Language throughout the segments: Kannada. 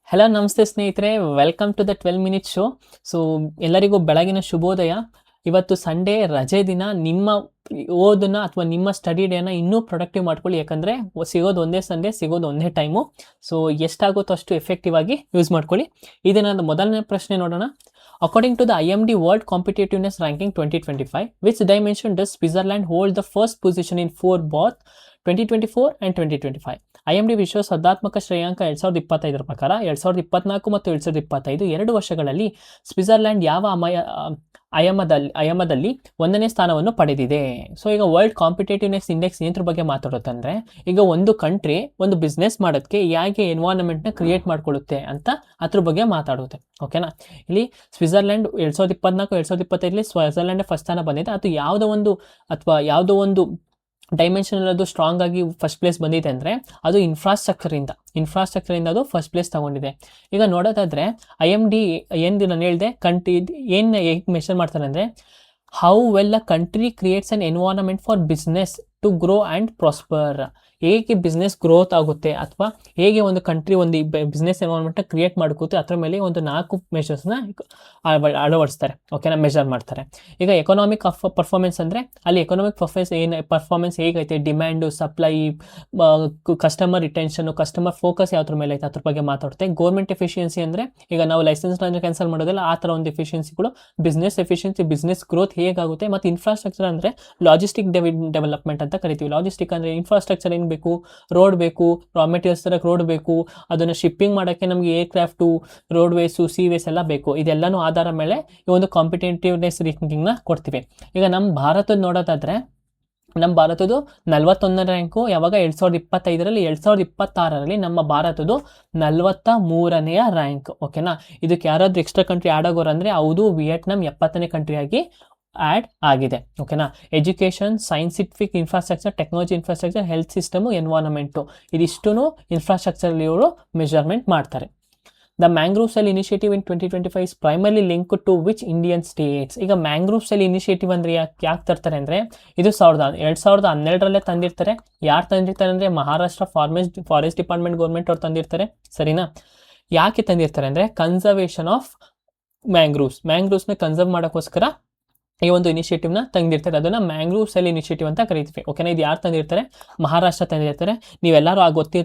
ಹಲೋ ನಮಸ್ತೆ ಸ್ನೇಹಿತರೆ, welcome to the 12 minute show. So ಎಲ್ಲರಿಗೂ ಬೆಳಗಿನ ಶುಭೋದಯ. ಇವತ್ತು ಸಂಡೇ ರಜೆ ದಿನ. ನಿಮ್ಮ ಓದನ್ನ ಅಥವಾ ನಿಮ್ಮ ಸ್ಟಡಿ ಡೇನ ಇನ್ನೂ ಪ್ರೊಡಕ್ಟಿವ್ ಮಾಡ್ಕೊಳ್ಳಿ. ಯಾಕಂದರೆ ಸಿಗೋದು ಒಂದೇ ಸಂಡೇ, ಸಿಗೋದು ಒಂದೇ ಟೈಮು. ಸೊ ಎಷ್ಟಾಗುತ್ತೋ ಅಷ್ಟು ಎಫೆಕ್ಟಿವ್ ಆಗಿ ಯೂಸ್ ಮಾಡ್ಕೊಳ್ಳಿ. ಇದನ್ನ ಮೊದಲನೇ ಪ್ರಶ್ನೆ ನೋಡೋಣ. According to the IMD World Competitiveness Ranking 2025, which dimension does Switzerland hold the first position in for both 2024 and 2025? IMD ವಿಶ್ವ ಸ್ಪರ್ಧಾತ್ಮಕ ಶ್ರೇಯಾಂಕ 2025 ಪ್ರಕಾರ 2024 ಮತ್ತು 2025 2 ವರ್ಷಗಳಲ್ಲಿ ಸ್ವಿಟ್ಜರ್ಲ್ಯಾಂಡ್ ಯಾವ ಆಯಾಮದಲ್ಲಿ 1ನೇ ಸ್ಥಾನವನ್ನು ಪಡೆದಿದೆ. ಸೊ ಈಗ ವರ್ಲ್ಡ್ ಕಾಂಪಿಟೇಟಿವ್ನೆಸ್ ಇಂಡೆಕ್ಸ್ ಏನ್ರ ಬಗ್ಗೆ ಮಾತಾಡುತ್ತಂದ್ರೆ, ಈಗ ಒಂದು ಕಂಟ್ರಿ ಒಂದು ಬಿಸ್ನೆಸ್ ಮಾಡೋದಕ್ಕೆ ಹೇಗೆ ಎನ್ವೈರನ್ಮೆಂಟ್ನ ಕ್ರಿಯೇಟ್ ಮಾಡ್ಕೊಳ್ಳುತ್ತೆ ಅಂತ ಅದ್ರ ಬಗ್ಗೆ ಮಾತಾಡುತ್ತೆ. ಓಕೆನಾ. ಇಲ್ಲಿ ಸ್ವಿಟ್ಜರ್ಲ್ಯಾಂಡ್ 2024 2025 ಸ್ವಿಟ್ಜರ್ಲ್ಯಾಂಡ್ ಫಸ್ಟ್ ಸ್ಥಾನ ಬಂದಿದೆ. ಅದು ಯಾವುದೋ ಒಂದು ಡೈಮೆನ್ಷನ್ ಅದು ಸ್ಟ್ರಾಂಗ್ ಆಗಿ ಫಸ್ಟ್ ಪ್ಲೇಸ್ ಬಂದಿದೆ ಅಂದರೆ ಅದು ಇನ್ಫ್ರಾಸ್ಟ್ರಕ್ಚರಿಂದ ಅದು ಫಸ್ಟ್ ಪ್ಲೇಸ್ ತಗೊಂಡಿದೆ. ಈಗ ನೋಡೋದಾದ್ರೆ IMD ಏನು ನಾನು ಹೇಳಿದೆ, ಏನು ಹೇಗೆ ಮೆಷರ್ ಮಾಡ್ತಾರೆ ಅಂದರೆ, how well a country creates an environment for business to grow and prosper. ಹೇಗೆ ಬಿಸ್ನೆಸ್ ಗ್ರೋತ್ ಆಗುತ್ತೆ ಅಥವಾ ಹೇಗೆ ಒಂದು ಕಂಟ್ರಿ ಒಂದು ಬಿಸ್ನೆಸ್ ಎನ್ವೈರನ್ಮೆಂಟ್ನ ಕ್ರಿಯೇಟ್ ಮಾಡ್ಕೋತೆ, ಅದ್ರ ಮೇಲೆ ಒಂದು 4 ಮೆಷರ್ಸ್ನ ಅಳವಡಿಸ್ತಾರೆ. ಓಕೆನಾ, ಮೆಷರ್ ಮಾಡ್ತಾರೆ. ಈಗ ಎಕನಾಮಿಕ್ ಪರ್ಫಾರ್ಮೆನ್ಸ್ ಅಂದರೆ ಅಲ್ಲಿ ಎಕನಾಮಿಕ್ ಪರ್ಫಾರ್ಮೆನ್ಸ್ ಹೇಗೈತೆ, demand, supply, customer retention, customer focus ಯಾವ್ದ್ರ ಮೇಲೆ ಐತೆ ಅದ್ರ ಬಗ್ಗೆ ಮಾತಾಡುತ್ತೆ. ಗೌರ್ಮೆಂಟ್ ಎಫಿಷಿಯನ್ಸಿ ಅಂದರೆ ಈಗ ನಾವು ಲೈಸೆನ್ಸ್ನ ಕ್ಯಾನ್ಸಲ್ ಮಾಡೋದಿಲ್ಲ, ಆ ಥರ ಒಂದು ಎಫಿಷಿಯನ್ಸಿಗಳು. ಬಿಸ್ನೆಸ್ ಎಫಿಷಿಯನ್ಸಿ, ಬಿಸ್ನೆಸ್ ಗ್ರೋತ್ ಹೇಗಾಗುತ್ತೆ. ಮತ್ತು ಇನ್ಫ್ರಾಸ್ಟ್ರಕ್ಚರ್ ಅಂದರೆ ಲಾಜಿಸ್ಟಿಕ್ ಡೆವಲಪ್ಮೆಂಟ್ ಅಂತ ಕರಿತೀವಿ. ಲಾಜಿಸ್ಟಿಕ್ ಅಂದರೆ ಇನ್ಫ್ರಾಸ್ಟ್ರಕ್ಚರ್ ಏನು ಬೇಕು, ರೋಡ್ ಬೇಕು, ರಾ ಮೆಟೀರಿಯಲ್ಸ್ ತರಕ್ಕೆ ರೋಡ್ ಬೇಕು, ಅದನ್ನು ಶಿಪ್ಪಿಂಗ್ ಮಾಡೋಕ್ಕೆ ನಮಗೆ ಏರ್ಕ್ರಾಫ್ಟು, ರೋಡ್ವೇಸು, ಸೀವೇಸ್ ಎಲ್ಲ ಬೇಕು. ಇದೆಲ್ಲನೂ ಆಧಾರ ಮೇಲೆ ಈ ಒಂದು ಕಾಂಪಿಟೇಟಿವ್ನೆಸ್ ರ್ಯಾಂಕಿಂಗ್ನ ಕೊಡ್ತೀವಿ. ಈಗ ನಮ್ಮ ಭಾರತದ ನೋಡೋದಾದ್ರೆ, ನಮ್ಮ ಭಾರತದ್ದು 41ನೇ ರ್ಯಾಂಕು ಯಾವಾಗ 2025ರಲ್ಲಿ. 2026ರಲ್ಲಿ ನಮ್ಮ ಭಾರತದ್ದು 43ನೇ ರ್ಯಾಂಕ್. ಓಕೆನಾ. ಇದಕ್ಕೆ ಯಾರಾದರೂ ಎಕ್ಸ್ಟ್ರಾ ಕಂಟ್ರಿ ಆ್ಯಡ್ ಆಗೋರು ಅಂದರೆ ಹೌದು, ವಿಯೆಟ್ನಾಂ 70ನೇ ಕಂಟ್ರಿಯಾಗಿ ಆ್ಯಡ್ ಆಗಿದೆ. ಓಕೆನಾ. Education, scientific infrastructure, technology infrastructure, health system, environment, ಇದಿಷ್ಟೂ ಇನ್ಫ್ರಾಸ್ಟ್ರಕ್ಚರಲ್ಲಿ ಇವರು ಮೆಜರ್ಮೆಂಟ್ ಮಾಡ್ತಾರೆ. The mangrove cell initiative in 2025 is primarily link to which Indian states. ಈಗ ಮ್ಯಾಂಗ್ರೋವ್ ಸೆಲ್ ಇನಿಷಿಯೇಟಿವ್ ಅಂದರೆ ಯಾಕೆ ತರ್ತಾರೆ ಅಂದರೆ, ಇದು 2012ರಲ್ಲೇ ತಂದಿರ್ತಾರೆ. ಯಾರು ತಂದಿರ್ತಾರೆ ಅಂದರೆ ಮಹಾರಾಷ್ಟ್ರ ಫಾರೆಸ್ಟ್ ಡಿಪಾರ್ಟ್ಮೆಂಟ್ ಗೌರ್ಮೆಂಟ್ ಅವ್ರು ತಂದಿರ್ತಾರೆ. ಸರಿನಾ. ಯಾಕೆ ತಂದಿರ್ತಾರೆ ಅಂದರೆ ಕನ್ಸರ್ವೇಷನ್ ಆಫ್ ಮ್ಯಾಂಗ್ರೋವ್ಸ್ನ ಕನ್ಸರ್ವ್ ಮಾಡೋಕ್ಕೋಸ್ಕರ ಈ ಒಂದು ಇನಿಷಿಯೇಟಿವ್ನ ತಂದಿರ್ತಾರೆ. ಅದನ್ನು ಮ್ಯಾಂಗ್ರೋವ್ ಸೆಲ್ ಇನಿಷಿಯೇಟಿವ್ ಅಂತ ಕರಿತೀವಿ. ಓಕೆನಾ. ಇದು ಯಾರು ತಂದಿರ್ತಾರೆ? ಮಹಾರಾಷ್ಟ್ರ ತಂದಿರ್ತಾರೆ. ನೀವೆಲ್ಲರೂ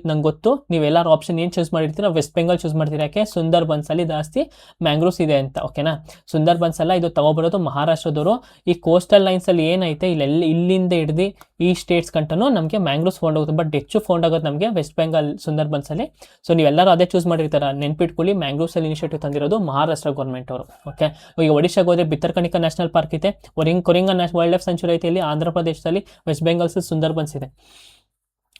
ನಂಗೆ ಗೊತ್ತು, ನೀವೆಲ್ಲರೂ ಆಪ್ಷನ್ ಏನು ಚೂಸ್ ಮಾಡಿರ್ತೀರ, ವೆಸ್ಟ್ ಬೆಂಗಾಲ್ ಚೂಸ್ ಮಾಡ್ತೀರಾ. ಯಾಕೆ? ಸುಂದರ್ಬನ್ಸಲ್ಲಿ ಜಾಸ್ತಿ ಮ್ಯಾಂಗ್ರೋವ್ಸ್ ಇದೆ ಅಂತ. ಓಕೆನಾ. ಸುಂದರ್ಬನ್ಸ್ ಅಲ್ಲ, ಇದು ತಗೊಬರೋದು ಮಹಾರಾಷ್ಟ್ರದವರು. ಈ ಕೋಸ್ಟಲ್ ಲೈನ್ಸಲ್ಲಿ ಏನೈತೆ ಇಲ್ಲಿಂದ ಹಿಡ್ದು ಈ ಸ್ಟೇಟ್ಸ್ ಕಂಟನೂ ನಮಗೆ ಮ್ಯಾಂಗ್ರೋವ್ಸ್ ಫೌಂಡ್ ಆಗುತ್ತೆ. ಬಟ್ ಹೆಚ್ಚು ಫೌಂಡ್ ಆಗೋದು ನಮಗೆ ವೆಸ್ಟ್ ಬೆಂಗಾಲ್ ಸುಂದರ್ಬನ್ಸಲ್ಲಿ. ಸೊ ನೀವೆಲ್ಲರೂ ಅದೇ ಚೂಸ್ ಮಾಡಿರ್ತಾರೆ. ನೆನ್ಪಿಟ್ಕೊಳ್ಳಿ, ಮ್ಯಾಂಗ್ರೋವ್ ಸೆಲ್ ಇನಿಷಿಯೇಟಿವ್ ತಂದಿರೋದು ಮಹಾರಾಷ್ಟ್ರ ಗೌರ್ಮೆಂಟ್ ಅವರು. ಓಕೆ. ಈಗ ಒಡಿಶಾಗೆ ಹೋದರೆ ಭಿತರ್ಕಣಿಕಾ ನ್ಯಾಷನಲ್ ಪಾರ್ಕ್ ಇದೆ, ಕೊರಿಂಗಾ ವೈಲ್ಡ್ ಲೈಫ್ ಸೆಂಚುರಿ ಐತೆ ಇಲ್ಲಿ ಆಂಧ್ರ ಪ್ರದೇಶದಲ್ಲಿ, ವೆಸ್ಟ್ ಬೆಂಗಾಲ್ಸ್ ಸುಂದರ್ಬನ್ಸ್ ಇದೆ.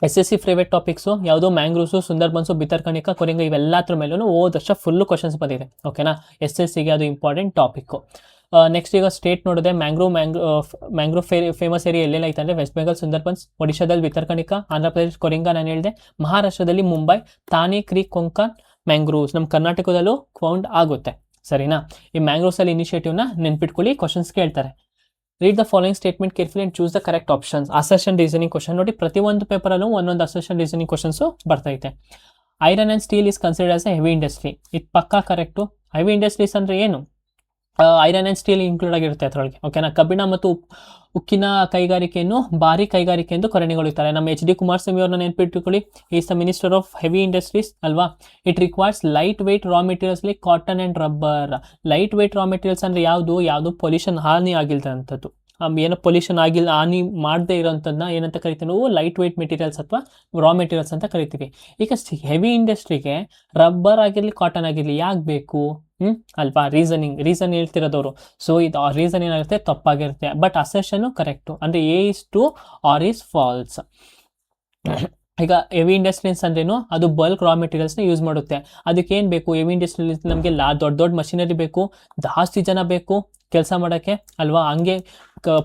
SSC ಫೇವ್ರೇಟ್ ಟಾಪಿಕ್ಸು ಯಾವುದೋ ಮ್ಯಾಂಗ್ರೋವ್ಸು, ಸುಂದರ್ಬನ್ಸು, ಭಿತರ್ಕಣಿಕಾ, ಕೊರಿಂಗಾ ಇವೆಲ್ಲದ್ರ ಮೇಲೂ ಹೋದ ವರ್ಷ ಫುಲ್ಲು ಕ್ವಶನ್ಸ್ ಬಂದಿದೆ. ಓಕೆನಾ. SSCಗೆ ಅದು ಇಂಪಾರ್ಟೆಂಟ್ ಟಾಪಿಕ್ಕು. ನೆಕ್ಸ್ಟ್ ಈಗ ಸ್ಟೇಟ್ ನೋಡಿದೆ, ಮ್ಯಾಂಗ್ರೋವ್ ಫೇಮಸ್ ಏರಿಯಾ ಎಲ್ಲೆಲ್ಲ ಐತೆ ಅಂದರೆ ವೆಸ್ಟ್ ಬೆಂಗಾಲ್ ಸುಂದರ್ಬನ್ಸ್, ಒಡಿಶಾದಲ್ಲಿ ಭಿತರ್ಕಣಿಕಾ, ಆಂಧ್ರ ಪ್ರದೇಶ ಕೊರಿಂಗಾ ನಾನು ಹೇಳಿದೆ, ಮಹಾರಾಷ್ಟ್ರದಲ್ಲಿ ಮುಂಬೈ, ಥಾನೆ, ಕ್ರೀಕ್, ಕೊಂಕಣ್ ಮ್ಯಾಂಗ್ರೋವ್ಸ್. ನಮ್ಮ ಕರ್ನಾಟಕದಲ್ಲೂ ಫೌಂಡ್ ಆಗುತ್ತೆ. ಸರಿನಾ. ಈ ಮ್ಯಾಂಗ್ರೋವ್ ಸೆಲ್ ಇನಿಷಿಯೇಟಿವ್ನ ನೆನ್ಪಿಟ್ಕೊಳ್ಳಿ, ಕ್ವಶನ್ಸ್ ಕೇಳ್ತಾರೆ. Read the following statement carefully and choose the correct options. Assertion reasoning question ನೋಡಿ, ಪ್ರತಿಯೊಂದು ಪೇಪರಲ್ಲೂ ಒಂದೊಂದು ಅಸರ್ಷನ್ ರೀಸನಿಂಗ್ ಕ್ವಶನ್ಸು ಬರ್ತೈತೆ. Iron and steel is considered as A heavy industry. ಇದು ಪಕ್ಕಾ ಕರೆಕ್ಟು. ಹೆವಿ ಇಂಡಸ್ಟ್ರೀಸ್ ಅಂದರೆ ಏನು? ಐರನ್ ಆ್ಯಂಡ್ ಸ್ಟೀಲ್ ಇನ್ಕ್ಲೂಡ್ ಆಗಿರುತ್ತೆ ಅದರೊಳಗೆ. ಓಕೆನಾ. ಕಬ್ಬಿಣ ಮತ್ತು ಉಕ್ಕಿನ ಕೈಗಾರಿಕೆಯನ್ನು ಭಾರಿ ಕೈಗಾರಿಕೆ ಎಂದು ಕರೆಗೊಳ್ಳುತ್ತಾರೆ. ನಮ್ಮ HD ಕುಮಾರಸ್ವಾಮಿ ಅವ್ರನ್ನ ನೆನ್ಪಿಟ್ಟುಕೊಳ್ಳಿ, is the minister of heavy industries ಅಲ್ವಾ. It requires light weight raw materials like cotton and rubber. Light weight raw materials ಅಂದರೆ ಯಾವುದು ಪೊಲ್ಯೂಷನ್ ಹಾನಿ ಆಗಿಲ್ದಂಥದ್ದು, ಏನೋ ಪೊಲ್ಯೂಷನ್ ಹಾನಿ ಮಾಡದೇ ಇರೋಂಥದ್ದನ್ನ ಏನಂತ ಕರಿತೀವಿ ನಾವು? ಲೈಟ್ ವೆಯ್ಟ್ ಮೆಟೀರಿಯಲ್ಸ್ ಅಥವಾ ರಾ ಮೆಟೀರಿಯಲ್ಸ್ ಅಂತ ಕರಿತೀವಿ. ಈಗ ಹೆವಿ ಇಂಡಸ್ಟ್ರಿಗೆ ರಬ್ಬರ್ ಆಗಿರಲಿ, ಕಾಟನ್ ಆಗಿರಲಿ ಯಾಕೆ ಬೇಕು ಅಲ್ವಾ? ರೀಸನ್ ಹೇಳ್ತಿರೋದವರು. ಸೊ ಇದು ರೀಸನ್ ಏನಾಗುತ್ತೆ? ತಪ್ಪಾಗಿರುತ್ತೆ. But assertion correct. ಅಂದರೆ A is true or is false. ಈಗ ಹೆವಿ ಇಂಡಸ್ಟ್ರೀಸ್ ಅಂದ್ರೇನು? ಅದು ಬಲ್ಕ್ ರಾ ಮೆಟೀರಿಯಲ್ಸ್ನ ಯೂಸ್ ಮಾಡುತ್ತೆ. ಅದಕ್ಕೆ ಏನು ಬೇಕು? ಹೆವಿ ಇಂಡಸ್ಟ್ರೀಸ್ ನಮಗೆ ದೊಡ್ಡ ಮಷಿನರಿ ಬೇಕು, ಜಾಸ್ತಿ ಜನ ಬೇಕು ಕೆಲಸ ಮಾಡೋಕ್ಕೆ ಅಲ್ವಾ. ಹಂಗೆ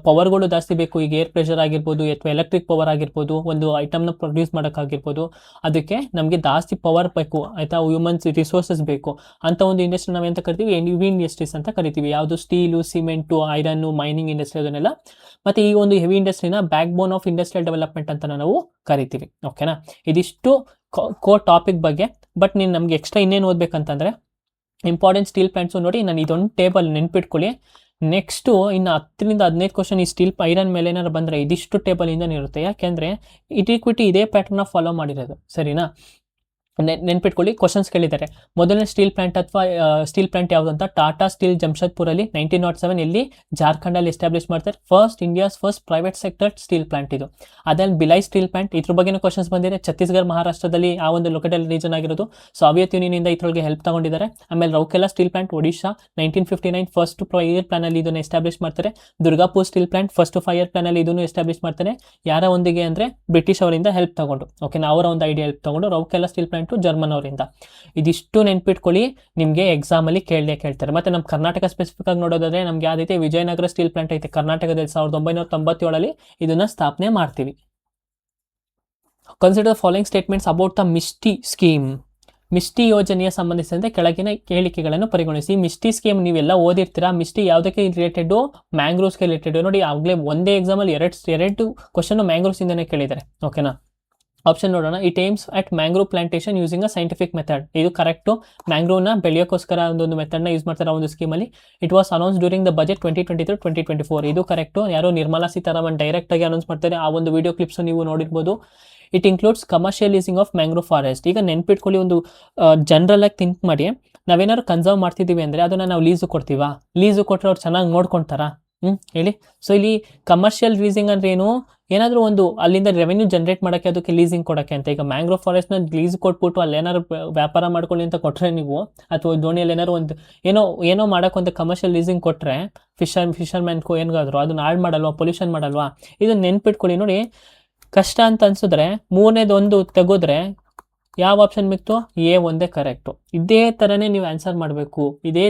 ಪವರ್ಗಳು ಜಾಸ್ತಿ ಬೇಕು. ಈಗ ಏರ್ ಪ್ರೆಷರ್ ಆಗಿರ್ಬೋದು ಅಥವಾ ಎಲೆಕ್ಟ್ರಿಕ್ ಪವರ್ ಆಗಿರ್ಬೋದು, ಒಂದು ಐಟಮ್ನ ಪ್ರೊಡ್ಯೂಸ್ ಮಾಡೋಕ್ಕಾಗಿರ್ಬೋದು, ಅದಕ್ಕೆ ನಮಗೆ ಜಾಸ್ತಿ ಪವರ್ ಬೇಕು ಆಯಿತಾ. ಹ್ಯೂಮನ್ಸ್ ರಿಸೋರ್ಸಸ್ ಬೇಕು ಅಂತ ಒಂದು ಇಂಡಸ್ಟ್ರಿ ನಾವು ಎಂತ ಕರಿತೀವಿ? ಹೆವಿ ಇಂಡಸ್ಟ್ರೀಸ್ ಅಂತ ಕರಿತೀವಿ. ಯಾವುದು? Steel, cement, iron, mining industry ಅದನ್ನೆಲ್ಲ. ಮತ್ತು ಈ ಒಂದು ಹೆವಿ ಇಂಡಸ್ಟ್ರಿನ backbone of industrial development ಅಂತ ನಾವು ಕರಿತೀವಿ. ಓಕೆನಾ. ಇದಿಷ್ಟು ಕೋ ಟಾಪಿಕ್ ಬಗ್ಗೆ. ಬಟ್ ನೀನು ನಮಗೆ ಎಕ್ಸ್ಟ್ರಾ ಇನ್ನೇನು ಓದಬೇಕಂತಂದರೆ ಇಂಪಾರ್ಟೆಂಟ್ ಸ್ಟೀಲ್ ಪ್ಲಾಂಟ್ಸು ನೋಡಿ, ನಾನು ಇದೊಂದು ಟೇಬಲ್ ನೆನ್ಪಿಟ್ಕೊಳ್ಳಿ. ನೆಕ್ಸ್ಟು ಇನ್ನು 10-15 ಕ್ವಶನ್ ಈ ಸ್ಟೀಲ್ ಐರನ್ ಮೇಲೆ ಏನಾರು ಬಂದರೆ ಇದಿಷ್ಟು ಟೇಬಲಿಂದನೇ ಇರುತ್ತೆ. ಯಾಕೆಂದರೆ ಇಕ್ವಿಟಿ ಇದೇ ಪ್ಯಾಟರ್ನ ಫಾಲೋ ಮಾಡಿರೋದು, ಸರಿನಾ? ನೆನ್ಪಿಟ್ಕೊಳ್ಳಿ, ಕ್ವಶನ್ಸ್ ಕೇಳಿದ್ದಾರೆ. ಮೊದಲನೇ ಸ್ಟೀಲ್ ಪ್ಲಾಂಟ್ ಅಥವಾ ಸ್ಟೀಲ್ ಪ್ಲಾಂಟ್ ಯಾವುದು ಅಂತ, ಟಾಟಾ ಸ್ಟೀಲ್ ಜಮ್ಶೆಡ್ಪುರಲ್ಲಿ 1907 ಇಲ್ಲಿ ಜಾರ್ಖಂಡಲ್ಲಿ ಎಸ್ಟಾಬ್ಲಿಷ್ ಮಾಡ್ತಾರೆ. India's first private sector steel plant ಇದು. ಅದಲ್ಲಿ ಬಿಲೈ ಸ್ಟೀಲ್ ಪ್ಲಾಂಟ್, ಇದ್ರ ಬಗ್ಗೆನೂ ಕ್ವಶನ್ಸ್ ಬಂದಿದೆ. ಛತ್ತೀಸ್ಗಢ ಮಹಾರಾಷ್ಟ್ರದಲ್ಲಿ ಆ ಒಂದು ಲೊಕೇಟಲ್ ರೀಜನ್ ಆಗಿರೋದು. ಸಾವಿಯತ್ ಯೂನಿಯನ್ ಇದ್ರೊಳಗೆ ಹೆಲ್ಪ್ ತಗೊಂಡಿದ್ದಾರೆ. ಆಮೇಲೆ Rourkela steel plant Odisha 1959 first 5 year plan ಅಲ್ಲಿ ಇದನ್ನು ಎಸ್ಟಾಬ್ಲಿಷ್ ಮಾಡ್ತಾರೆ. Durgapur steel plant first 5 year plan ಅಲ್ಲಿ ಇದನ್ನು ಎಸ್ಟಾಬ್ಲಿಷ್ ಮಾಡ್ತಾರೆ. ಯಾರ ಒಂದಿಗೆ ಅಂದ್ರೆ ಬ್ರಿಟಿಷ್ ಅವರಿಂದ ಹೆಲ್ಪ್ ತಗೊಂಡು, ಓಕೆನಾ, ಅವರ ಒಂದು ಐಡಿಯಾ ಹೆಲ್ಪ್ ತಗೊಂಡು. ರೌಕೆಲಾ ಸ್ಟೀಲ್ ಪ್ಲಾಂಟ್ ಜರ್ಮನ್ ಅವರಿಂದ. ಇದಿಷ್ಟು ನೆನ್ಪಿಟ್ಕೊಳ್ಳಿ, ನಿಮಗೆ ಎಕ್ಸಾಮ್ ಅಲ್ಲಿ ಕೇಳ್ತಾರೆ. ಮತ್ತೆ ನಮ್ಮ ಕರ್ನಾಟಕ ಸ್ಪೆಸಿಫಿಕ್ ಆಗಿ ನೋಡೋದಾದ್ರೆ ನಮ್ಗೆ ಯಾವ್ದೈತೆ ವಿಜಯನಗರ ಸ್ಟೀಲ್ ಪ್ಲಾಂಟ್ ಐತೆ ಕರ್ನಾಟಕದಲ್ಲಿ 1997 ಇದನ್ನ ಸ್ಥಾಪನೆ ಮಾಡ್ತೀವಿ. Consider following statements about the Misty scheme. Misty ಯೋಜನೆಯ ಸಂಬಂಧಿಸಿದಂತೆ ಕೆಳಗಿನ ಹೇಳಿಕೆಗಳನ್ನು ಪರಿಗಣಿಸಿ. ಮಿಸ್ಟಿ ಸ್ಕೀಮ್ ನೀವೆಲ್ಲ ಓದಿರ್ತೀರಾ. ಮಿಸ್ಟಿ ಯಾವುದಕ್ಕೆ ರಿಲೇಟೆಡ್? ಮ್ಯಾಂಗ್ರೋವ್ಸ್ಗೆ ರಿಲೇಟೆಡ್. ನೋಡಿ, ಆಗಲೇ ಒಂದೇ ಎಕ್ಸಾಮಲ್ಲಿ ಎರಡು ಕ್ವಶನ್ ಮ್ಯಾಂಗ್ರೋವ್ಸ್ ಇಂದನೇ ಕೇಳಿದ್ದಾರೆ, ಓಕೆನಾ? ಆಪ್ಷನ್ ನೋಡೋಣ. It aims at mangrove plantation using a scientific method. ಇದು ಕರೆಕ್ಟು. ಮ್ಯಾಂಗ್ರೋವ್ನ ಬೆಳೆಯೋಕ್ಕೋಸ್ಕರ ಒಂದು ಮೆಥಡ್ನ ಯೂಸ್ ಮಾಡ್ತಾರೆ ಆ ಒಂದು ಸ್ಕೀಮಲ್ಲಿ. It was announce during the budget 2023-2024. ಇದು ಕರೆಕ್ಟು. ಯಾರೋ ನಿರ್ಮಲಾ ಸೀತಾರಾಮನ್ ಡೈರೆಕ್ಟ್ ಆಗಿ ಅನೌನ್ಸ್ ಮಾಡ್ತಾರೆ. ಆ ಒಂದು ವಿಡಿಯೋ ಕ್ಲಿಪ್ಸ್ ನೀವು ನೋಡಿರ್ಬೋದು. It includes commercial using of mangrove forest. ಈಗ ನೆನ್ಪಿಟ್ಕೊಳ್ಳಿ, ಒಂದು ಜನರಲ್ ಆಗಿ ಥಿಂಕ್ ಮಾಡಿ. ನಾವೇನಾದ್ರು ಕನ್ಸರ್ವ್ ಮಾಡ್ತಿದ್ದೀವಿ ಅಂದರೆ ಅದನ್ನು ನಾವು ಲೀಸು ಕೊಡ್ತೀವಾ? ಲೀಸು ಕೊಟ್ಟರೆ ಅವ್ರು ಚೆನ್ನಾಗಿ ನೋಡ್ಕೊಳ್ತಾರಾ? ಹೇಳಿ. ಸೊ ಇಲ್ಲಿ ಕಮರ್ಷಿಯಲ್ ಲೀಸಿಂಗ್ ಅಂದ್ರೆ ಏನು? ಏನಾದರೂ ಒಂದು ಅಲ್ಲಿಂದ ರೆವೆನ್ಯೂ ಜನರೇಟ್ ಮಾಡೋಕ್ಕೆ, ಅದಕ್ಕೆ ಲೀಸಿಂಗ್ ಕೊಡೋಕ್ಕೆ ಅಂತ. ಈಗ ಮ್ಯಾಂಗ್ರೋವ್ ಫಾರೆಸ್ಟ್ನ ಲೀಸ್ ಕೊಟ್ಬಿಟ್ಟು ಅಲ್ಲಿ ಏನಾದ್ರು ವ್ಯಾಪಾರ ಮಾಡ್ಕೊಳ್ಳಿ ಅಂತ ಕೊಟ್ಟರೆ ನೀವು, ಅಥವಾ ದೋಣಿಯಲ್ಲಿ ಏನಾದ್ರು ಒಂದು ಏನೋ ಮಾಡೋಕೆ ಒಂದು ಕಮರ್ಷಿಯಲ್ ಲೀಸಿಂಗ್ ಕೊಟ್ಟರೆ ಫಿಶರ್ಮ್ಯಾನ್ಗೂ ಏನಾದ್ರು ಅದನ್ನ ಹಾಳು ಮಾಡಲ್ವಾ, ಪೊಲ್ಯೂಷನ್ ಮಾಡಲ್ವಾ? ಇದನ್ನ ನೆನ್ಪಿಟ್ಕೊಳ್ಳಿ. ನೋಡಿ, ಕಷ್ಟ ಅಂತ ಅನ್ಸಿದ್ರೆ ಮೂರನೇದೊಂದು ತೆಗೆದ್ರೆ ಯಾವ ಆಪ್ಷನ್ ಮಿಕ್ತು? ಒಂದೇ ಕರೆಕ್ಟು. ಇದೇ ಥರನೇ ನೀವು ಆನ್ಸರ್ ಮಾಡಬೇಕು. ಈ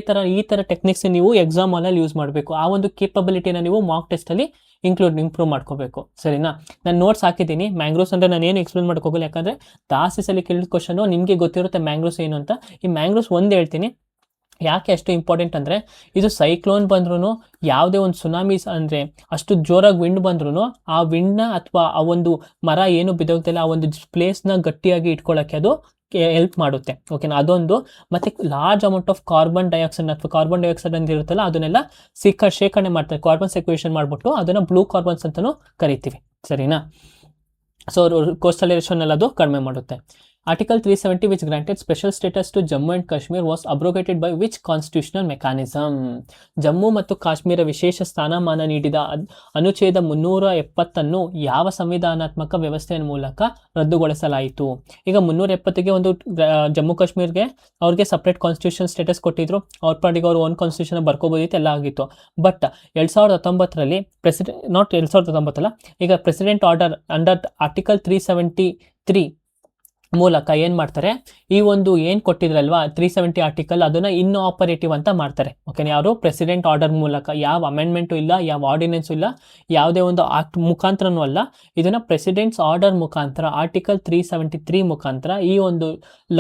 ಥರ ಟೆಕ್ನಿಕ್ಸ್ ನೀವು ಎಕ್ಸಾಮ್ ಹಾಲಲ್ಲಿ ಯೂಸ್ ಮಾಡಬೇಕು. ಆ ಒಂದು ಕೇಪಬಿಲಿಟಿನ ನೀವು ಮಾಕ್ ಟೆಸ್ಟಲ್ಲಿ ಇಂಪ್ರೂವ್ ಮಾಡ್ಕೋಬೇಕು, ಸರಿನಾ? ನಾನು ನೋಟ್ಸ್ ಹಾಕಿದ್ದೀನಿ. ಮ್ಯಾಂಗ್ರೋವ್ಸ್ ಅಂದರೆ ನಾನು ಏನು ಎಕ್ಸ್ಪ್ಲೇನ್ ಮಾಡ್ಕೋಗಲ್ಲ, ಯಾಕಂದರೆ ದಾಸಲ್ಲಿ ಕೇಳಿದ ಕ್ವಶನು ನಿಮಗೆ ಗೊತ್ತಿರುತ್ತೆ ಮ್ಯಾಂಗ್ರೋವ್ಸ್ ಏನು ಅಂತ. ಈ ಮ್ಯಾಂಗ್ರೋವ್ಸ್ ಒಂದು ಹೇಳ್ತೀನಿ ಯಾಕೆ ಅಷ್ಟು ಇಂಪಾರ್ಟೆಂಟ್ ಅಂದರೆ, ಇದು ಸೈಕ್ಲೋನ್ ಬಂದ್ರೂ, ಯಾವುದೇ ಒಂದು ಸುನಾಮೀಸ್ ಅಂದರೆ ಅಷ್ಟು ಜೋರಾಗಿ ವಿಂಡ್ ಬಂದ್ರೂ ಆ ವಿಂಡ್ನ ಅಥವಾ ಆ ಒಂದು ಮರ ಏನು ಬಿದ್ದೋಗ್ತಿಲ್ಲ ಆ ಒಂದು ಪ್ಲೇಸ್ನ ಗಟ್ಟಿಯಾಗಿ ಇಟ್ಕೊಳ್ಳೋಕ್ಕೆ ಅದು ಹೆಲ್ಪ್ ಮಾಡುತ್ತೆ, ಓಕೆನಾ? ಅದೊಂದು. ಮತ್ತು large amount of carbon dioxide ಅಂತ ಇರುತ್ತಲ್ಲ, ಅದನ್ನೆಲ್ಲ ಶೇಖರಣೆ ಮಾಡ್ತಾರೆ. ಕಾರ್ಬನ್ ಸೆಕ್ವೇಷನ್ ಮಾಡಿಬಿಟ್ಟು ಅದನ್ನು ಬ್ಲೂ ಕಾರ್ಬನ್ಸ್ ಅಂತಲೂ ಕರಿತೀವಿ, ಸರಿನಾ? ಸೊ ಕೋಸ್ಟಲ್ ಏರಿಯಾನಲ್ಲಿ ಅದು ಕಡಿಮೆ ಮಾಡುತ್ತೆ. Article 370, which granted special status to Jammu and Kashmir, was abrogated by which constitutional mechanism? Jammu ಮತ್ತು ಕಾಶ್ಮೀರ ವಿಶೇಷ ಸ್ಥಾನಮಾನ ನೀಡಿದ ಅನುಚ್ಛೇದ 370 ಯಾವ ಸಂವಿಧಾನಾತ್ಮಕ ವ್ಯವಸ್ಥೆಯ ಮೂಲಕ ರದ್ದುಗೊಳಿಸಲಾಯಿತು? ಈಗ 370ಗೆ ಒಂದು ಜಮ್ಮು ಕಾಶ್ಮೀರ್ಗೆ ಅವ್ರಿಗೆ ಸಪ್ರೇಟ್ ಕಾನ್ಸ್ಟಿಟ್ಯೂಷನ್ ಸ್ಟೇಟಸ್ ಕೊಟ್ಟಿದ್ರು. ಅವ್ರ ಪಾರ್ಟಿಗೆ ಅವ್ರು ಓನ್ ಕಾನ್ಸ್ಟಿಟ್ಯೂಷನ್ ಬರ್ಕೋಬೋದಿತ್ತು, ಎಲ್ಲ ಆಗಿತ್ತು. ಬಟ್ 2019ರಲ್ಲಿ ನಾಟ್ 2019 ಈಗ ಪ್ರೆಸಿಡೆಂಟ್ ಆರ್ಡರ್ ಅಂಡರ್ ಆರ್ಟಿಕಲ್ 373 ಮೂಲಕ ಏನು ಮಾಡ್ತಾರೆ, ಈ ಒಂದು ಏನು ಕೊಟ್ಟಿದ್ರಲ್ವಾ 370 ಆರ್ಟಿಕಲ್, ಅದನ್ನು ಇನ್ನು ಆಪರೇಟಿವ್ ಅಂತ ಮಾಡ್ತಾರೆ, ಓಕೆನಾ? ಯಾರು? ಪ್ರೆಸಿಡೆಂಟ್ ಆರ್ಡರ್ ಮೂಲಕ. ಯಾವ ಅಮೆಂಡ್ಮೆಂಟು ಇಲ್ಲ, ಯಾವ ಆರ್ಡಿನೆನ್ಸು ಇಲ್ಲ, ಯಾವುದೇ ಒಂದು ಆಕ್ಟ್ ಮುಖಾಂತರನೂ ಅಲ್ಲ. ಇದನ್ನು ಪ್ರೆಸಿಡೆಂಟ್ಸ್ ಆರ್ಡರ್ ಮುಖಾಂತರ ಆರ್ಟಿಕಲ್ 373 ಮುಖಾಂತರ ಈ ಒಂದು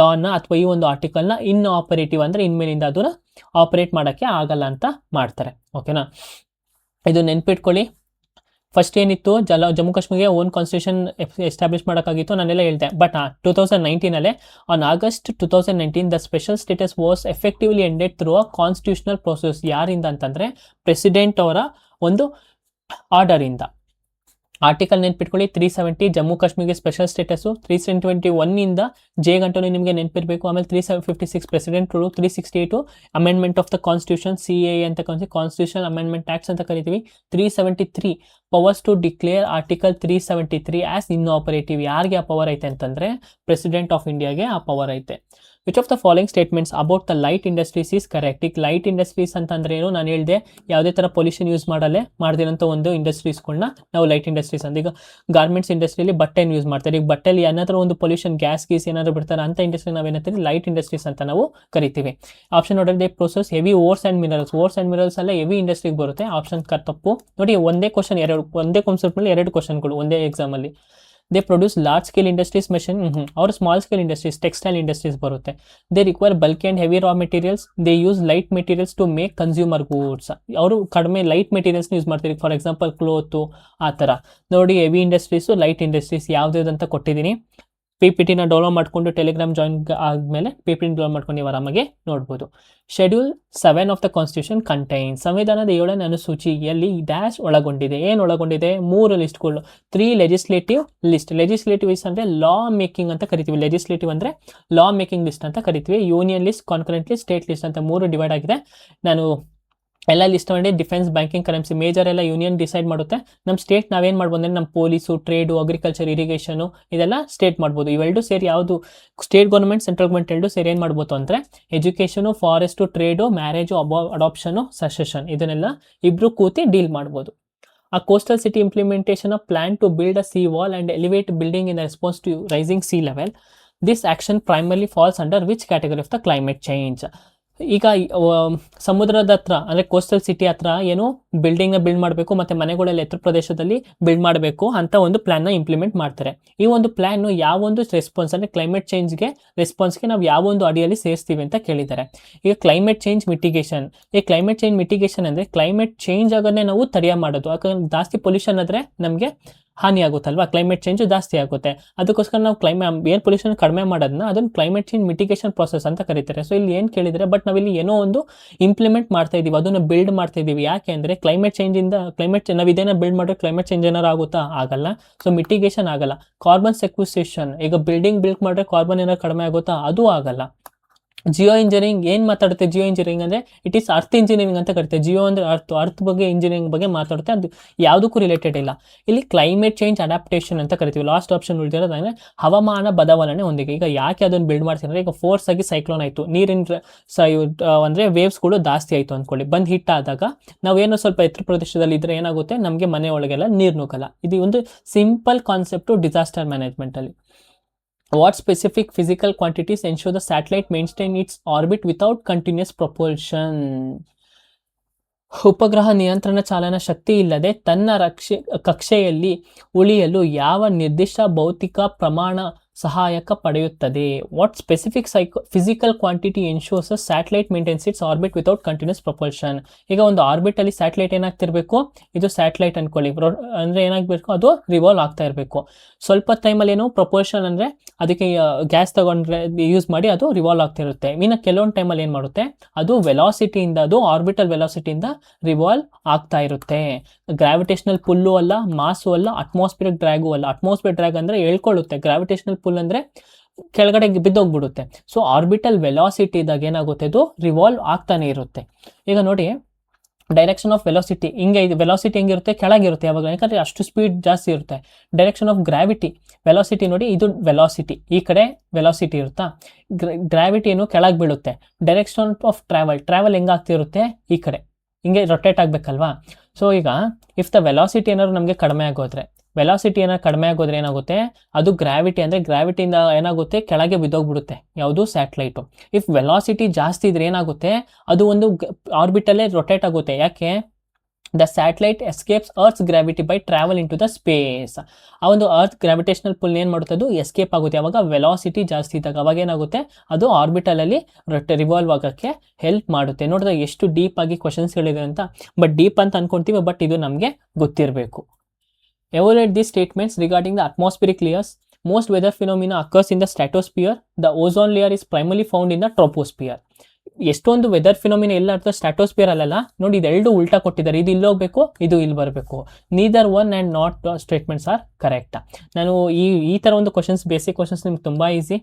ಲಾನ ಅಥವಾ ಈ ಒಂದು ಆರ್ಟಿಕಲ್ನ ಇನ್ನು ಆಪರೇಟಿವ್ ಅಂದರೆ ಇನ್ಮೇಲಿಂದ ಅದನ್ನು ಆಪರೇಟ್ ಮಾಡೋಕ್ಕೆ ಆಗಲ್ಲ ಅಂತ ಮಾಡ್ತಾರೆ, ಓಕೆನಾ? ಇದು ನೆನ್ಪಿಟ್ಕೊಳ್ಳಿ. ಫಸ್ಟ್ ಏನಿತ್ತು, ಜಮ್ಮು ಕಾಶ್ಮೀರ್ಗೆ ಓನ್ ಕಾನ್ಸ್ಟಿಟ್ಯೂಷನ್ ಎಸ್ಟಾಬ್ಲಿಷ್ ಮಾಡೋಕ್ಕಾಗಿತ್ತು, ನಾನೆಲ್ಲ ಹೇಳ್ದೆ. But 2019 on August 2019 the special status was effectively ended through a constitutional process. ಯಾರಿಂದ ಅಂತಂದರೆ ಪ್ರೆಸಿಡೆಂಟ್ ಅವರ ಒಂದು ಆರ್ಡರಿಂದ. ಆರ್ಟಿಕಲ್ ನೆನ್ಪಿಟ್ಕೊಳ್ಳಿ, 370 ಜಮ್ಮು ಕಾಶ್ಮೀರ್ಗೆ ಸ್ಪೆಷಲ್ ಸ್ಟೇಟಸ್ಸು. 371 ಜೆ ಗಂಟಲು ನಿಮಗೆ ನೆನಪಿರಬೇಕು. ಆಮೇಲೆ 356 president rule. 368 amendment of the constitution, CAA ಅಂತ ಕಾನ್ಸ್ಟಿಟ್ಯೂಷನ್ ಅಮೆಂಡ್ಮೆಂಟ್ ಆಕ್ಟ್ಸ್ ಅಂತ ಕರಿತೀವಿ. 373 powers to declare article 373 as inoperative. ಯಾರಿಗೆ ಆ ಪವರ್ ಐತೆ ಅಂತಂದರೆ ಪ್ರೆಸಿಡೆಂಟ್ ಆಫ್ ಇಂಡಿಯಾಗೆ ಆ ಪವರ್ ಐತೆ. Which of the following statements about the light industries is correct? ಈಗ ಲೈಟ್ ಇಂಡಸ್ಟ್ರೀಸ್ ಅಂತಂದ್ರೆ ಏನು? ನಾನು ಹೇಳಿದೆ, ಯಾವುದೇ ಥರ ಪೊಲ್ಯೂಷನ್ ಯೂಸ್ ಮಾಡ್ದಿರೋಂಥ ಒಂದು ಇಂಡಸ್ಟ್ರೀಸ್ಗಳನ್ನ ನಾವು ಲೈಟ್ ಇಂಡಸ್ಟ್ರೀಸ್ ಅಂತ. ಈಗ ಗಾರ್ಮೆಂಟ್ಸ್ ಇಂಡಸ್ಟ್ರಿಯಲ್ಲಿ ಬಟ್ಟೆನ ಯೂಸ್ ಮಾಡ್ತಾರೆ. ಈಗ ಬಟ್ಟೆಯಲ್ಲಿ ಏನಾದರೂ ಒಂದು ಪೊಲ್ಯೂಷನ್ ಗ್ಯಾಸ್ ಏನಾದರೂ ಬಿಡ್ತಾರೆ ಅಂತ ಇಂಡಸ್ಟ್ರಿ ನಾವೇನಂತೀವಿ ಲೈಟ್ ಇಂಡಸ್ಟ್ರೀಸ್ ಅಂತ ನಾವು ಕರಿತೀವಿ. ಆಪ್ಷನ್ ನೋಡಿದ್ರೆ they process heavy ores and minerals ಎಲ್ಲ ಹೆವಿ ಇಂಡಸ್ಟ್ರಿಗೆ ಬರುತ್ತೆ. ಆಪ್ಷನ್ ತಪ್ಪು. ನೋಡಿ, ಒಂದೇ ಕಾನ್ಸೆಪ್ಟ್ ಮೇಲೆ 2 ಕ್ವಶನ್ಗಳು ಒಂದೇ ಎಕ್ಸಾಮಲ್ಲಿ. They produce large scale industries machine, ಅವರು small scale industries, textile industries ಬರುತ್ತೆ. They require bulky and heavy raw materials. They use light materials to make consumer goods. ಅವರು ಕಡಿಮೆ ಲೈಟ್ ಮೆಟೀರಿಯಲ್ಸ್ನ ಯೂಸ್ ಮಾಡ್ತಾರೆ. ಫಾರ್ ಎಕ್ಸಾಂಪಲ್ ಕ್ಲೋತು, ಆ ಥರ. ನೋಡಿ, ಹೆವಿ ಇಂಡಸ್ಟ್ರೀಸು, ಲೈಟ್ ಇಂಡಸ್ಟ್ರೀಸ್ ಯಾವ್ದು ಅಂತ ಕೊಟ್ಟಿದ್ದೀನಿ. PPT ನ ಡೌನ್ಲೋಡ್ ಮಾಡಿಕೊಂಡು ಟೆಲಿಗ್ರಾಮ್ ಜಾಯಿನ್ ಆದಮೇಲೆ PPT ಡೌನ್ಲೋಡ್ ಮಾಡ್ಕೊಂಡು ನೀವು ಆರಾಮಾಗಿ ನೋಡ್ಬೋದು. Schedule 7 of the constitution contain, ಸಂವಿಧಾನದ 7ನೇ ಅನುಸೂಚಿಯಲ್ಲಿ ಡ್ಯಾಶ್ ಒಳಗೊಂಡಿದೆ. ಏನು ಒಳಗೊಂಡಿದೆ? 3 ಲಿಸ್ಟ್ಗಳು. 3 ಲೆಜಿಸ್ಲೇಟಿವ್ ಲಿಸ್ಟ್. ಲೆಜಿಸ್ಲೇಟಿವ್ ಲಿಸ್ಟ್ ಅಂದರೆ ಲಾ ಮೇಕಿಂಗ್ ಅಂತ ಕರಿತೀವಿ. ಲೆಜಿಸ್ಲೇಟಿವ್ ಅಂದರೆ ಲಾ ಮೇಕಿಂಗ್ ಲಿಸ್ಟ್ ಅಂತ ಕರಿತೀವಿ. Union list, concurrent list, state list ಅಂತ 3 ಡಿವೈಡ್ ಆಗಿದೆ. ನಾನು ಎಲ್ಲ ಲಿಸ್ಟ್ ಮಾಡಿ ಡಿಫೆನ್ಸ್, ಬ್ಯಾಂಕಿಂಗ್, ಕರೆನ್ಸಿ ಮೇಜರ್ ಎಲ್ಲ ಯೂನಿಯನ್ ಡಿಸೈಡ್ ಮಾಡುತ್ತೆ. ನಮ್ಮ ಸ್ಟೇಟ್ ನಾವೇನು ಮಾಡ್ಬೋದು ಅಂದರೆ ನಮ್ಮ ಪೊಲೀಸು, ಟ್ರೇಡು, ಅಗ್ರಿಕಲ್ಚರ್, ಇರಿಗೇಷನು ಇದೆಲ್ಲ ಸ್ಟೇಟ್ ಮಾಡ್ಬೋದು. ಇವೆರಡು ಸೇರಿ ಯಾವುದು ಸ್ಟೇಟ್ ಗೌರ್ಮೆಂಟ್, ಸೆಂಟ್ರಲ್ ಗೌರ್ಮೆಂಟ್ ಎರಡು ಸೇರಿ ಏನು ಮಾಡ್ಬೋದು ಅಂದರೆ ಎಜುಕೇಷನು, ಫಾರೆಸ್ಟು, ಟ್ರೇಡು, ಮ್ಯಾರೇಜು, ಅಡಾಪ್ಷನು, ಸಸೆಷನ್ ಇದನ್ನೆಲ್ಲ ಇಬ್ಬರು ಕೂತಿ ಡೀಲ್ ಮಾಡ್ಬೋದು. A coastal city implementation of plan to build a sea wall and elevate building in response to rising sea level. This action primarily falls under which category of the climate change? ಈಗ ಸಮುದ್ರದ ಹತ್ರ ಅಂದರೆ ಕೋಸ್ಟಲ್ ಸಿಟಿ ಹತ್ರ ಏನು ಬಿಲ್ಡಿಂಗ್ನ ಬಿಲ್ಡ್ ಮಾಡಬೇಕು ಮತ್ತು ಮನೆಗಳೆಲ್ಲ ಎತ್ತರ ಪ್ರದೇಶದಲ್ಲಿ ಬಿಲ್ಡ್ ಮಾಡಬೇಕು ಅಂತ ಒಂದು ಪ್ಲ್ಯಾನ್ನ ಇಂಪ್ಲಿಮೆಂಟ್ ಮಾಡ್ತಾರೆ. ಈ ಒಂದು ಪ್ಲ್ಯಾನು ಯಾವೊಂದು ರೆಸ್ಪಾನ್ಸ್ ಅಂದರೆ ಕ್ಲೈಮೇಟ್ ಚೇಂಜ್ಗೆ ರೆಸ್ಪಾನ್ಸ್ಗೆ ನಾವು ಯಾವೊಂದು ಅಡಿಯಲ್ಲಿ ಸೇರಿಸ್ತೀವಿ ಅಂತ ಕೇಳಿದ್ದಾರೆ. ಈಗ ಕ್ಲೈಮೇಟ್ ಚೇಂಜ್ ಮಿಟಿಗೇಷನ್. ಈ ಕ್ಲೈಮೇಟ್ ಚೇಂಜ್ ಮಿಟಿಗೇಷನ್ ಅಂದರೆ ಕ್ಲೈಮೇಟ್ ಚೇಂಜ್ ಆಗೋದನ್ನೇ ನಾವು ತಡೆಯ ಮಾಡೋದು. ಯಾಕಂದ್ರೆ ಜಾಸ್ತಿ ಪೊಲ್ಯೂಷನ್ ಆದರೆ ನಮಗೆ ಹಾನಿ ಆಗುತ್ತಲ್ವಾ, ಕ್ಲೈಮೇಟ್ ಚೇಂಜು ಜಾಸ್ತಿ ಆಗುತ್ತೆ. ಅದಕ್ಕೋಸ್ಕರ ನಾವು ಏರ್ ಪೊಲ್ಯೂಷನ್ ಕಡಿಮೆ ಮಾಡೋದನ್ನ ಅದನ್ನು ಕ್ಲೈಮೇಟ್ ಚೇಂಜ್ ಮಿಟಿಗೇಷನ್ ಪ್ರೊಸೆಸ್ ಅಂತ ಕರೀತಾರೆ. ಸೊ ಇಲ್ಲಿ ಏನು ಕೇಳಿದರೆ, ಬಟ್ ನಾವಿಲ್ಲಿ ಏನೋ ಒಂದು ಇಂಪ್ಲಿಮೆಂಟ್ ಮಾಡ್ತಾ ಇದ್ದೀವಿ, ಅದನ್ನು ಬಿಲ್ಡ್ ಮಾಡ್ತಾ ಇದ್ದೀವಿ. ಯಾಕೆ ಅಂದರೆ ಕ್ಲೈಮೇಟ್ ನಾವು ಇದೇನೋ ಬಿಲ್ಡ್ ಮಾಡಿದ್ರೆ ಕ್ಲೈಮೇಟ್ ಚೇಂಜ್ ಏನಾರು ಆಗುತ್ತಾ? ಆಗಲ್ಲ. ಸೊ ಮಿಟಿಗೇಷನ್ ಆಗಲ್ಲ. ಕಾರ್ಬನ್ ಸೆಕ್ವಿಸ್ಟ್ರೇಷನ್, ಈಗ ಬಿಲ್ಡಿಂಗ್ ಬಿಲ್ಡ್ ಮಾಡಿದ್ರೆ ಕಾರ್ಬನ್ ಏನಾರು ಕಡಿಮೆ ಆಗುತ್ತಾ? ಅದು ಆಗಲ್ಲ. ಜಿಯೋ ಇಂಜಿನಿಯರಿಂಗ್ ಏನು ಮಾತಾಡುತ್ತೆ? ಜಿಯೋ ಇಂಜಿನಿಯರಿಂಗ್ ಅಂದರೆ ಇಟ್ ಈಸ್ ಅರ್ತ್ ಇಂಜಿನಿಯರಿಂಗ್ ಅಂತ ಕರಿತೆ. ಜಿಯೋ ಅಂದರೆ ಅರ್ತ್ ಬಗ್ಗೆ ಇಂಜಿನಿಯರಿಂಗ್ ಬಗ್ಗೆ ಮಾತಾಡುತ್ತೆ. ಅದು ಯಾವುದಕ್ಕೂ ರಿಲೇಟೆಡ್ ಇಲ್ಲ. ಇಲ್ಲಿ ಕ್ಲೈಮೇಟ್ ಚೇಂಜ್ ಅಡಾಪ್ಟೇಷನ್ ಅಂತ ಕರಿತೀವಿ. ಲಾಸ್ಟ್ ಆಪ್ಷನ್ ಉಳಿದಿರೋದು ಅಂದರೆ ಹವಾಮಾನ ಬದಲಾವಣೆ ಹೊಂದಿಗೆ. ಈಗ ಯಾಕೆ ಅದನ್ನು ಬಿಲ್ಡ್ ಮಾಡ್ತಾರೆ? ಈಗ ಫೋರ್ಸ್ ಆಗಿ ಸೈಕ್ಲೋನ್ ಆಯಿತು, ನೀರಿನ ಅಂದರೆ ವೇವ್ಸ್ಗಳು ಜಾಸ್ತಿ ಆಯಿತು ಅಂದ್ಕೊಳ್ಳಿ, ಬಂದು ಹಿಟ್ ಆದಾಗ ನಾವೇನೋ ಸ್ವಲ್ಪ ಎತ್ತರ ಪ್ರದೇಶದಲ್ಲಿ ಇದ್ದರೆ ಏನಾಗುತ್ತೆ, ನಮಗೆ ಮನೆ ಒಳಗೆಲ್ಲ ನೀರು ನುಗ್ಗಲ್ಲ. ಇದು ಒಂದು ಸಿಂಪಲ್ ಕಾನ್ಸೆಪ್ಟು ಡಿಸಾಸ್ಟರ್ ಮ್ಯಾನೇಜ್ಮೆಂಟಲ್ಲಿ. What specific physical quantities ensure the satellite maintain its orbit without continuous propulsion? ಉಪಗ್ರಹ ನಿಯಂತ್ರಣ ಚಾಲನಾ ಶಕ್ತಿ ಇಲ್ಲದೆ ತನ್ನ ಕಕ್ಷೆಯಲ್ಲಿ ಉಳಿಯಲು ಯಾವ ನಿರ್ದಿಷ್ಟ ಭೌತಿಕ ಪ್ರಮಾಣ ಸಹಾಯಕ ಪಡೆಯುತ್ತದೆ? What specific physical quantity ensures satellite maintains its orbit without continuous propulsion. ಈಗ ಒಂದು ಆರ್ಬಿಟಲ್ಲಿ ಸ್ಯಾಟಲೈಟ್ ಏನಾಗ್ತಿರ್ಬೇಕು? ಇದು ಸ್ಯಾಟಲೈಟ್ ಅನ್ಕೊಳ್ಳಿ, ಅಂದರೆ ಏನಾಗಬೇಕು, ಅದು ರಿವಾಲ್ವ್ ಆಗ್ತಾ ಇರಬೇಕು. ಸ್ವಲ್ಪ ಟೈಮಲ್ಲಿ ಏನು ಪ್ರೊಪಲ್ಷನ್ ಅಂದರೆ ಅದಕ್ಕೆ ಗ್ಯಾಸ್ ತಗೊಂಡ್ರೆ ಯೂಸ್ ಮಾಡಿ ಅದು ರಿವಾಲ್ವ್ ಆಗ್ತಿರುತ್ತೆ. ಇನ್ನು ಕೆಲವೊಂದು ಟೈಮಲ್ಲಿ ಏನು ಮಾಡುತ್ತೆ, ಅದು ವೆಲಾಸಿಟಿಯಿಂದ, ಅದು ಆರ್ಬಿಟಲ್ ವೆಲಾಸಿಟಿಯಿಂದ ರಿವಾಲ್ವ್ ಆಗ್ತಾ ಇರುತ್ತೆ. ಗ್ರಾವಿಟೇಷನಲ್ ಪುಲ್ಲು ಅಲ್ಲ, ಮಾಸು ಅಲ್ಲ, ಅಟ್ಮಾಸ್ಫಿಯರ್ ಡ್ರ್ಯಾಗು ಅಲ್ಲ. ಅಟ್ಮಾಸ್ಫಿಯರ್ ಡ್ರ್ಯಾಗ್ ಅಂದರೆ ಹೇಳ್ಕೊಳ್ಳುತ್ತೆ, ಗ್ರಾವಿಟೇಷನಲ್ ಪುಲ್ ಅಂದರೆ ಕೆಳಗಡೆ ಬಿದ್ದೋಗ್ಬಿಡುತ್ತೆ. ಸೊ ಆರ್ಬಿಟಲ್ ವೆಲಾಸಿಟಿ ಇದ್ದಾಗ ಏನಾಗುತ್ತೆ, ಅದು ರಿವಾಲ್ವ್ ಆಗ್ತಾನೆ ಇರುತ್ತೆ. ಈಗ ನೋಡಿ, ಡೈರೆಕ್ಷನ್ ಆಫ್ ವೆಲಾಸಿಟಿ ಹಿಂಗೆ, ಇದು ವೆಲಾಸಿಟಿ ಹೆಂಗಿರುತ್ತೆ, ಕೆಳಗಿರುತ್ತೆ ಯಾವಾಗ, ಯಾಕಂದರೆ ಅಷ್ಟು ಸ್ಪೀಡ್ ಜಾಸ್ತಿ ಇರುತ್ತೆ. ಡೈರೆಕ್ಷನ್ ಆಫ್ ಗ್ರಾವಿಟಿ, ವೆಲಾಸಿಟಿ ನೋಡಿ, ಇದು ವೆಲಾಸಿಟಿ, ಈ ಕಡೆ ವೆಲಾಸಿಟಿ ಇರುತ್ತಾ, ಗ್ರಾವಿಟಿ ಏನು ಕೆಳಗೆ ಬೀಳುತ್ತೆ. ಡೈರೆಕ್ಷನ್ ಆಫ್ ಟ್ರಾವೆಲ್ ಹೆಂಗಾಗ್ತಿರುತ್ತೆ, ಈ ಕಡೆ ಹಿಂಗೆ ರೊಟೇಟ್ ಆಗಬೇಕಲ್ವಾ. ಸೊ ಈಗ ಇಫ್ ದ ವೆಲಾಸಿಟಿ ಏನಾದ್ರು ನಮಗೆ ಕಡಿಮೆ ಆಗೋದ್ರೆ ಏನಾಗುತ್ತೆ, ಅದು ಗ್ರಾವಿಟಿ ಅಂದರೆ ಗ್ರಾವಿಟಿಯಿಂದ ಏನಾಗುತ್ತೆ, ಕೆಳಗೆ ಬಿದ್ದೋಗ್ಬಿಡುತ್ತೆ ಯಾವುದು, ಸ್ಯಾಟಲೈಟು. ಇಫ್ ವೆಲಾಸಿಟಿ ಜಾಸ್ತಿ ಇದ್ರೆ ಏನಾಗುತ್ತೆ, ಅದು ಒಂದು ಆರ್ಬಿಟಲ್ಲೇ ರೊಟೇಟ್ ಆಗುತ್ತೆ. ಯಾಕೆ? The satellite escapes earth's gravity by travel in to the space. ಆ ಒಂದು ಅರ್ತ್ ಗ್ರಾವಿಟೇಷನಲ್ ಪುಲ್ ಏನು ಮಾಡುತ್ತೆ, ಅದು ಎಸ್ಕೇಪ್ ಆಗುತ್ತೆ. ಅವಾಗ ವೆಲಾಸಿಟಿ ಜಾಸ್ತಿ ಇದ್ದಾಗ ಅವಾಗ ಏನಾಗುತ್ತೆ, ಅದು ಆರ್ಬಿಟಲಲ್ಲಿ ರಿವಾಲ್ವ್ ಆಗೋಕ್ಕೆ ಹೆಲ್ಪ್ ಮಾಡುತ್ತೆ. ನೋಡಿದ್ರೆ ಎಷ್ಟು ಡೀಪ್ ಆಗಿ ಕ್ವಶನ್ಸ್ಗಳಿದೆ ಅಂತ. ಬಟ್ ಡೀಪ್ ಅಂತ ಅನ್ಕೊಂತೀವಿ, ಬಟ್ ಇದು ನಮಗೆ ಗೊತ್ತಿರಬೇಕು. Evaluate these statements regarding the atmospheric layers. Most weather phenomena occurs in the stratosphere. The ozone layer is primarily found in the troposphere. ಎಷ್ಟೊಂದು ವೆದರ್ ಫಿನೋಮಿನಾ ಎಲ್ಲ ಅರ್ಥ ಸ್ಟ್ಯಾಟೋಸ್ಫಿಯರ್ ಅಲ್ಲ ನೋಡಿ, ಇದೆರಡು ಉಲ್ಟಾ ಕೊಟ್ಟಿದ್ದಾರೆ. ಇದು ಇಲ್ಲಿ ಹೋಗಬೇಕು, ಇದು ಇಲ್ಲಿ ಬರಬೇಕು. Neither one and not statements are correct. ನಾನು ಈ ಥರ ಒಂದು ಕ್ವಶನ್ಸ್, ಬೇಸಿಕ್ ಕ್ವಶನ್ಸ್ ನಿಮ್ಗೆ ತುಂಬ ಈಸಿ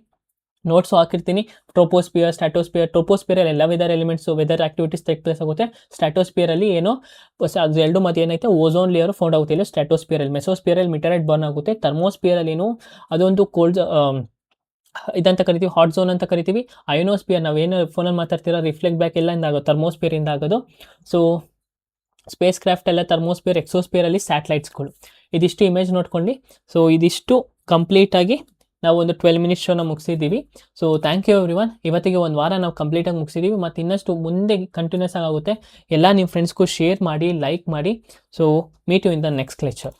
ನೋಟ್ಸು ಹಾಕಿರ್ತೀನಿ. ಟ್ರೋಪೋಸ್ಪಿಯರಲ್ಲಿ ಎಲ್ಲ weather elements, weather activities take place ಆಗುತ್ತೆ. ಸ್ಟ್ಯಾಟೋಸ್ಪಿಯರಲ್ಲಿ ಏನೋ ಅದು ಎರಡು ಮತ್ತೆ ಏನೈತೆ, ಓಝೋನ್ ಲೇಯರ್ ಫೌಂಡ್ ಆಗುತ್ತೆ ಇಲ್ಲ ಸ್ಟ್ಯಾಟೋಸ್ಪಿಯರಲ್ಲಿ. ಮೆಸೋಸ್ಪಿಯರಲ್ಲಿ ಮಿಟರೈಟ್ ಬರ್ನ್ ಆಗುತ್ತೆ. ಥರ್ಮೋಸ್ಪಿಯರಲ್ಲಿ ಏನು, ಅದೊಂದು ಕೋಲ್ಡ್ ಇದಂತ ಕರಿತೀವಿ, ಹಾಟ್ ಝೋನ್ ಅಂತ ಕರಿತೀವಿ. ಅಯೋನೋಸ್ಪಿಯರ್ ನಾವೇನು ಫೋನಲ್ಲಿ ಮಾತಾಡ್ತೀರಾ, ರಿಫ್ಲೆಕ್ಟ್ ಬ್ಯಾಕ್ ಎಲ್ಲ ಆಗೋದು, ಥರ್ಮೋಸ್ಪಿಯರಿಂದ ಆಗೋದು. ಸೊ ಸ್ಪೇಸ್ ಕ್ರಾಫ್ಟ್ ಎಲ್ಲ ಥರ್ಮೋಸ್ಪಿಯರ್, ಎಕ್ಸೋಸ್ಪಿಯರಲ್ಲಿ ಸ್ಯಾಟಲೈಟ್ಸ್ಗಳು. ಇದಿಷ್ಟು ಇಮೇಜ್ ನೋಡ್ಕೊಂಡು, ಸೊ ಇದಿಷ್ಟು ಕಂಪ್ಲೀಟಾಗಿ ನಾವು ಒಂದು 12 ಮಿನಿಟ್ಸ್ ಶೋನ ಮುಗಿಸಿದ್ದೀವಿ. So thank you everyone. ಇವತ್ತಿಗೆ ಒಂದು ವಾರ ನಾವು ಕಂಪ್ಲೀಟಾಗಿ ಮುಗಿಸಿದ್ದೀವಿ. ಮತ್ತು ಇನ್ನಷ್ಟು ಮುಂದೆ ಕಂಟಿನ್ಯೂಸ್ ಆಗುತ್ತೆ. ಎಲ್ಲ ನಿಮ್ಮ ಫ್ರೆಂಡ್ಸ್ಗೂ ಶೇರ್ ಮಾಡಿ, ಲೈಕ್ ಮಾಡಿ. So meet you in the next lecture.